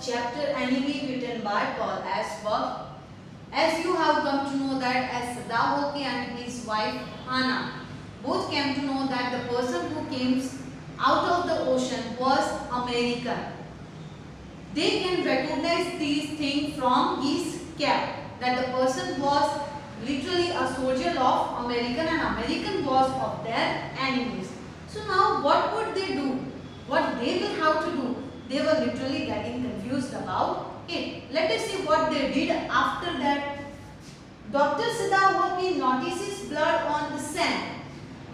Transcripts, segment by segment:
chapter Enemy written by Paul Asper. As you have come to know that as Sadaoki and his wife Hannah both came to know that the person who came out of the ocean was American. They can recognize these things from his cap, that the person was literally a soldier of American and American was of their enemies. So now what would they do? What they will have to do? They were literally getting confused about it. Let us see what they did after that. Dr. Sadaoki notices blood on the sand.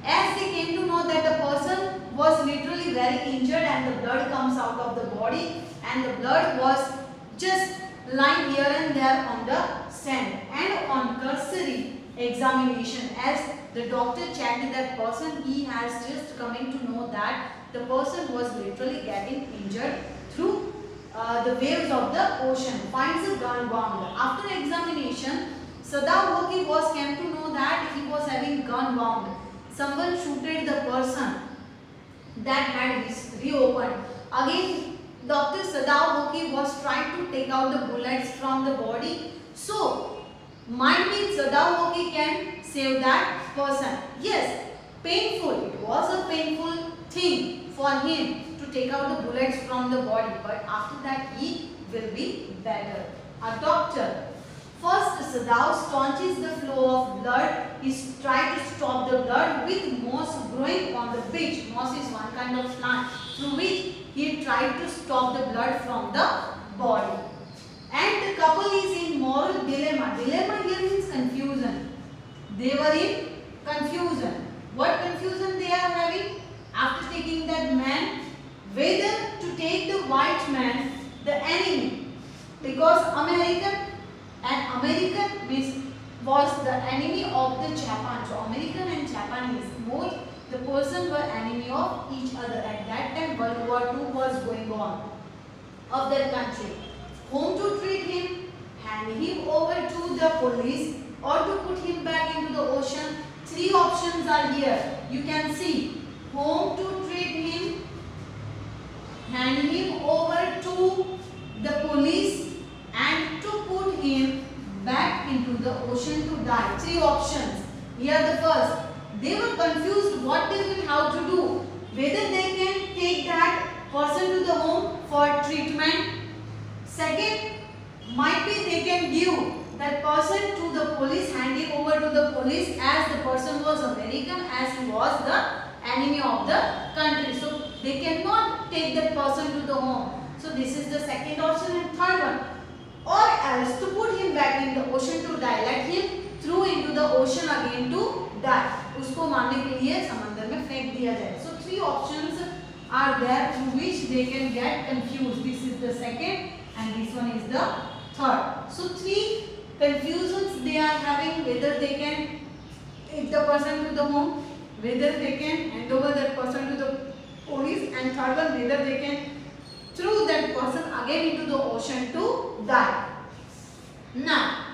As they came to know that the person was literally very injured and the blood comes out of the body and the blood was just lying here and there on the sand, and on cursory examination as the doctor checked that person, he has just coming to know that the person was literally getting injured through the waves of the ocean, finds a gun wound. After examination, Sadaoki was came to know that he was having gun wound. Someone shooted the person that had reopened. Again, Dr. Sadaoki was trying to take out the bullets from the body. So, might be Sadaoki can save that person. Yes, painful. It was a painful thing for him to take out the bullets from the body. But after that, he will be better. A doctor. First, Sadao staunches the flow of blood. He tries to stop the blood with moss growing on the beach. Moss is one kind of plant through which he tried to stop the blood from the body. And the couple is in moral dilemma. Dilemma here means confusion. They were in confusion. What confusion they are having? After taking that man, whether to take the white man, the enemy, because American means was the enemy of the Japan. So American and Japanese, both the person were enemy of each other. At that time World War II was going on of their country. Whom to treat him? Hand him over to the police or to put him back into the ocean? Three options are here. You can see whom to treat him, hand him over to the police and to put him back into the ocean to die. Three options. Here the first. They were confused what they will have to do. Whether they can take that person to the home for treatment. Second, might be they can give that person to the police, hand him over to the police as the person was American, as he was the enemy of the country. So they cannot take that person to the home. So this is the second option. And third one, or else to put him back in the ocean to die, let him throw into the ocean again to die. उसको मारने के लिए समंदर में फेंक दिया जाए. So three options are there through which they can get confused. This is the second and this one is the third. So three confusions they are having, whether they can take the person to the home, whether they can hand over that person to the police, and third one, whether they can throw that person again into the ocean to die. Now,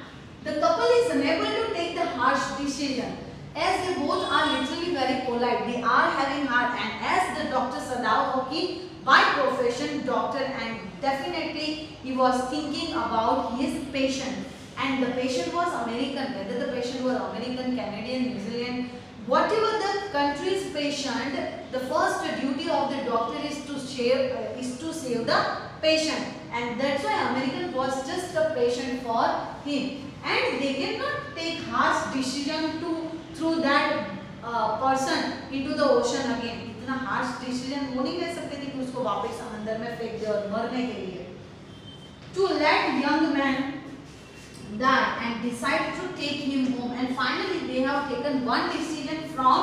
the couple is unable to take the harsh decision as they both are literally very polite. They are having heart, and as the Dr. Sadaoki by profession doctor, and definitely he was thinking about his patient, and the patient was American. Whether the patient was American, Canadian, New Zealand, whatever the country's patient, the first duty of the doctor is to save the patient, and that's why American was just a patient for him, and they cannot take harsh decision to throw that person into the ocean again. इतना harsh decision वो नहीं ले सकते थे कि उसको वापस समंदर में फेंक दे और मरने के लिए. To let young man die and decide to take him home, and finally they have taken one decision from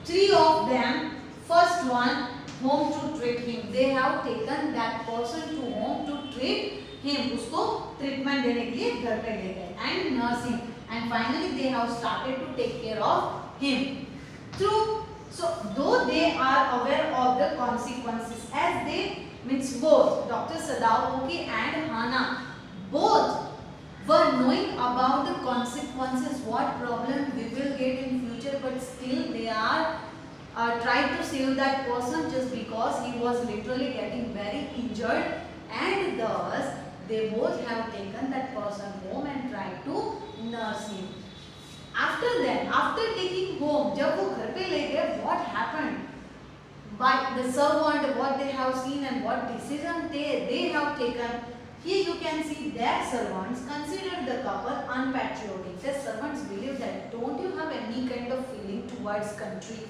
three of them. First one, home to treat him. They have taken that person to home to treat him. उसको treatment देने के लिए घर पे ले गए and nursing, and finally they have started to take care of him. So though they are aware of the consequences, as they means both Dr. Sadaoki and Hannah both were knowing about the consequences, what problem we will get in future, but still they are trying to save that person just because he was literally getting very injured, and thus they both have taken that person home and tried to nurse him. After that, after taking home, जब वो घर पे ले गए, what happened? By the servant, what they have seen and what decision they have taken. Here you can see their servants consider the couple unpatriotic. The servants believe that don't you have any kind of feeling towards country?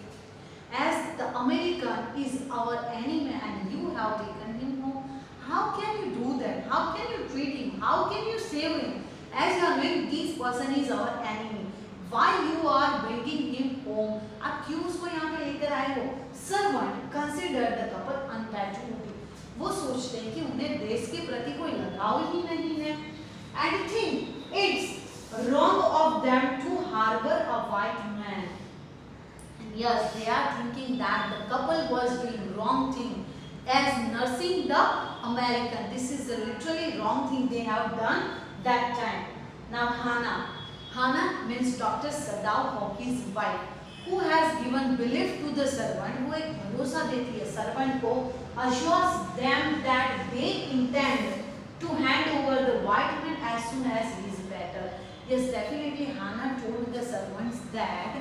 As the American is our enemy and you have taken him home, how can you do that? How can you treat him? How can you save him? As you are knowing this person is our enemy. Why you are bringing him home? आप क्यों उसको यहाँ पे लेकर आए हो? Servant consider the couple unpatriotic. वो सोचते हैं कि उन्हें देश के प्रति कोई लगाव ही नहीं है. And think it's wrong of them to harbor a white man. And yes, they are thinking that the couple was doing wrong thing as nursing the American. This is the literally wrong thing they have done that time. Now Hannah means Dr. Sadao Hockey's wife, who has given belief to the servant, who एक भरोसा देती है servant को, assures them that they intend to hand over the white man as soon as he is better. Yes, definitely Hannah told the servants that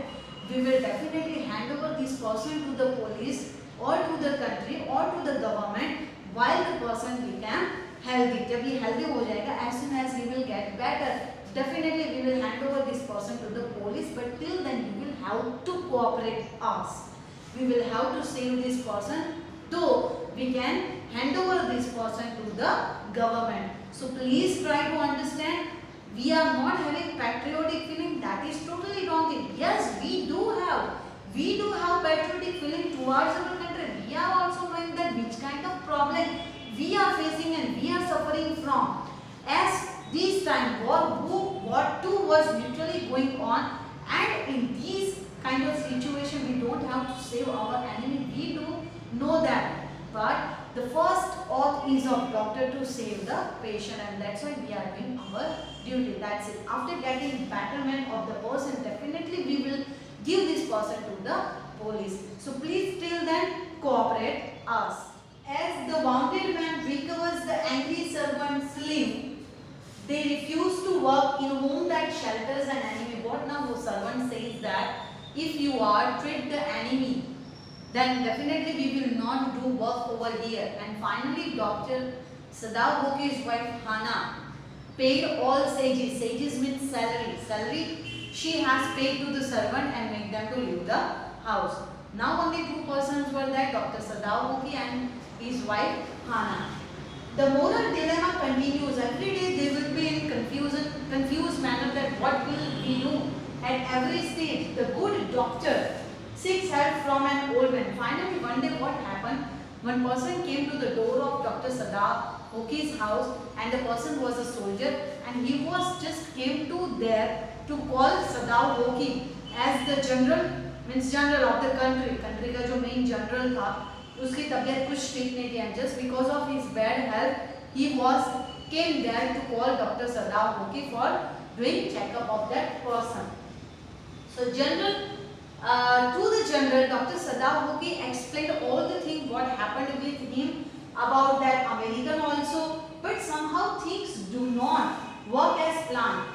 we will definitely hand over this person to the police or to the country or to the government while the person become healthy. जब ये healthy हो जाएगा, as soon as he will get better, definitely we will hand over this person to the police, but till then you will have to cooperate us. We will have to save this person, though we can hand over this person to the government. So please try to understand, we are not having patriotic feeling. That is totally wrong thing. Yes, we do have patriotic feeling towards our country. We are also knowing that which kind of problem we are facing and we are suffering from. As this time what too was literally going on, and in these kind of situation we don't have to save our enemy. We do know that, but the first oath is of doctor to save the patient, and that's why we are doing our duty. That's it. After getting betterment of the person, definitely we will give this person to the police. So please till then cooperate us. As the wounded man recovers the angry servant's limb, they refuse to work in home that shelters an enemy. What now the servant says that if you are treat the enemy, then definitely we will not do work over here. And finally, Dr. Sadao Hockey's wife Hannah paid all sages. Sages means salary. Salary she has paid to the servant and make them to leave the house. Now only two persons were there, Dr. Sadao Hockey and his wife Hannah. The moral dilemma continues. Every day they will be in confused manner that what will we do. At every stage, the good doctor seeks help from an old man. Finally, one day what happened? One person came to the door of Dr. Sadao Hockey's house, and the person was a soldier, and he was just came to there to call Sadao Hockey as the general, means general of the country. Country का जो main general था, उसकी तबीयत कुछ ठीक नहीं थी, and just because of his bad health, he came there to call Dr. Sadao Hockey for doing checkup of that person. So general, to the general, Dr. Sadao Hockey explained all the things what happened with him about that American also, but somehow things do not work as planned.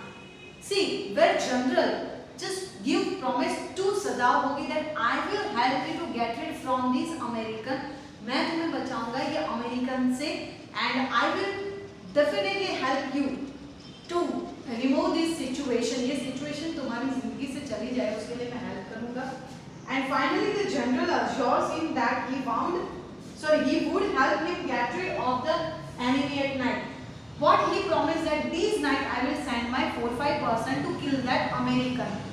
See, where general just give promise to Sadao Hockey that I will help you to get rid from this American. मैं तुम्हें बचाऊंगा ये American से, and I will definitely help you to remove this situation. ये situation तुम्हारी जिंदगी से चली जाए उसके लिए मैं help करूंगा. And finally, the general assures him that he would help him get rid of the enemy at night. What he promised that this night I will send my 4-5 person to kill that American.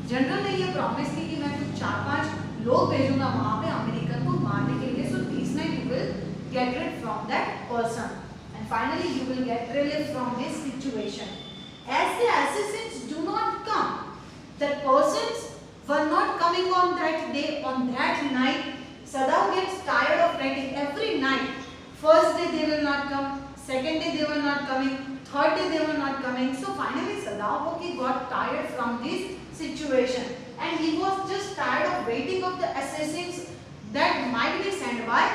General ने ये promise की कि मैं कुछ 4-5 लोग भेजूंगा वहां पे अमेरिकन को मारने के लिए. So this night you will get rid from that person, and finally you will get relief from this situation. As the assassins do not come, the persons were not coming on that day, on that night. Sadao gets tired of waiting every night. First day they will not come, second day they were not coming, third day they were not coming. So finally Sadao Hockey got tired from this situation, and he was just tired of waiting of the assassins that might be sent by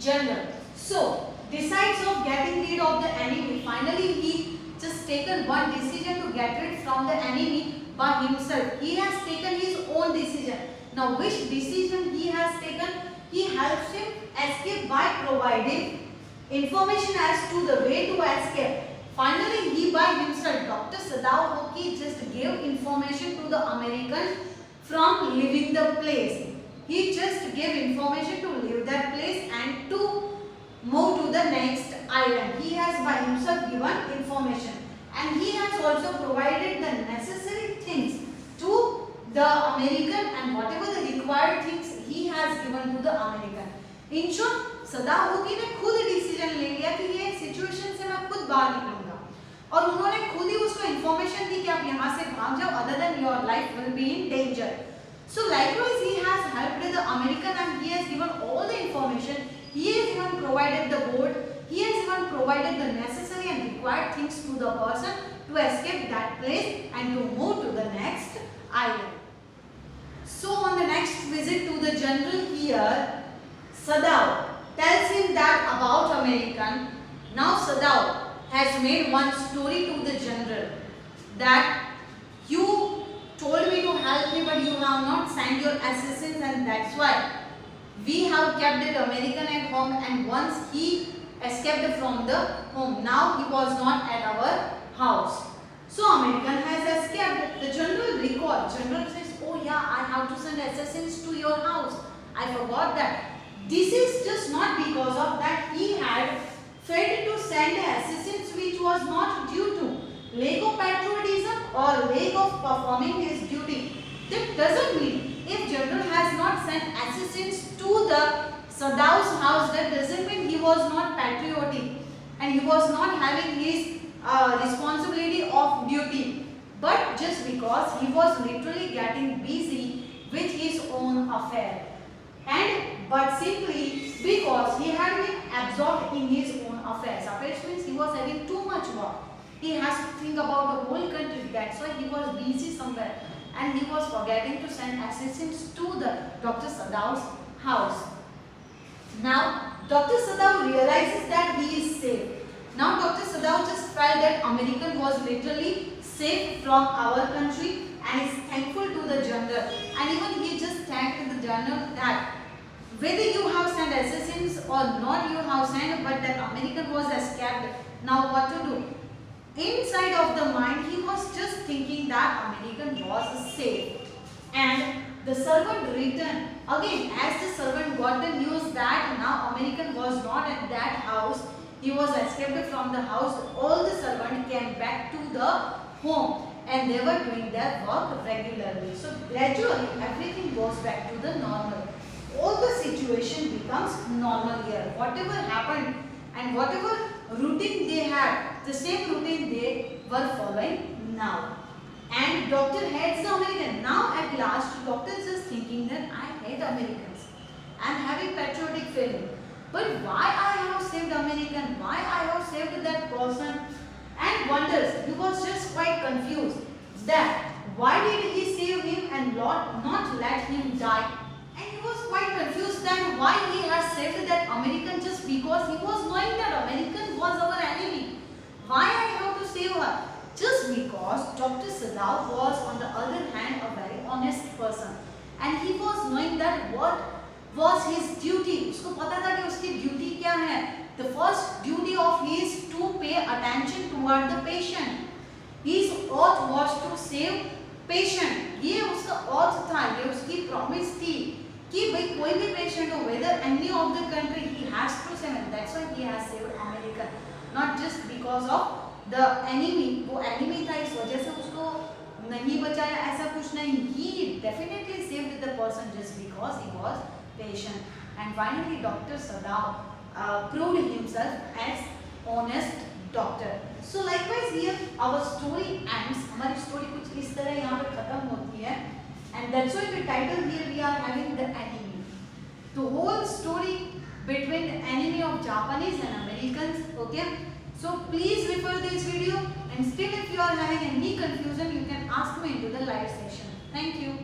general. So decides of getting rid of the enemy. Finally, he just taken one decision to get rid from the enemy by himself. He has taken his own decision. Now, which decision he has taken? He helps him escape by providing information as to the way to escape. Finally, he by himself, Dr. Sadao Hoki, just gave information to the American from leaving the place. He just gave information to leave that place and to move to the next island. He has by himself given information, and he has also provided the necessary things to the American, and whatever the required things he has given to the American. In short, सदाव होकी ने खुद decision ले लिया कि ये situation से मैं खुद बाहर निकलूंगा, और उन्होंने खुद ही उसको इंफॉर्मेशन दी कि आप यहाँ से भाग जाओ, other than your life will be in danger. So likewise, he has helped the American, and he has given all the information. He has even provided the boat. He has even provided the necessary and required things to the person to escape that place and to move to the next island. So on the next visit to the general here, Sadao tells him that about American. Now Sadao has made one story to the general that you told me to help me, but you have not sent your assassins, and that's why we have kept the American at home, and once he escaped from the home, now he was not at our house. So American has escaped. The general recalled. General says, oh yeah, I have to send assassins to your house. I forgot that. This is just not because of that he had failed to send assassins which was not due to lack of patriotism or lack of performing his duty. That doesn't mean if general has not sent assassins to the Sadao's house, that doesn't mean he was not patriotic and he was not having his responsibility of duty, but just because he was literally getting busy with his own affair, and but simply because he had been absorbed in his own affairs. Affairs means he was having too much work. He has to think about the whole country. That's why he was busy somewhere, and he was forgetting to send assassins to the Dr. Sadao's house. Now Dr. Sadao realizes that he is safe. Now Dr. Sadao just felt that American was literally safe from our country and is thankful to the general, and even he just thanked the general that whether you have sent assassins or not you have sent, but that American was escaped. Now what to do? Inside of the mind he was just thinking that American was safe, and the servant returned. Again, as the servant got the news that now American was not at that house, he was escaped from the house, all the servants came back to the home and they were doing their work regularly. So gradually everything goes back to the normal. All the situation becomes normal here. Whatever happened and whatever routine they had, the same routine they were following now. And doctor hates the American. Now at last doctor is just thinking that I hate Americans. I am having patriotic feeling. But why I have saved American? Why I have saved that person? And wonders. He was just quite confused that why did he save him and not let him die? And he was quite confused that why he has saved that American just because he was knowing that American was our enemy. Why I have to save her? Just because Dr. Sadao was on the other hand a very honest person, and he was knowing that what was his duty. उसको पता था कि उसकी duty क्या है. The first duty of his to pay attention toward the patient. His oath was to save patient. ये उसका oath था, ये उसकी promise थी कि भाई कोई भी patient हो, whether any of the country, he has to save him. That's why he has saved America, not just because of the enemy. वो enemy था इस वजह से उसको नहीं बचाया, ऐसा कुछ नहीं. He definitely saved the person just because he was patient. And finally Dr. Sadao proved himself as honest doctor. So likewise here our story ends. हमारी story कुछ इस तरह यहाँ पे खत्म होती है, and that's why the title here we are having the enemy. The whole story between the enemy of Japanese and Americans. Okay. So please refer this video, and still if you are having any confusion you can ask me into the live session. Thank you.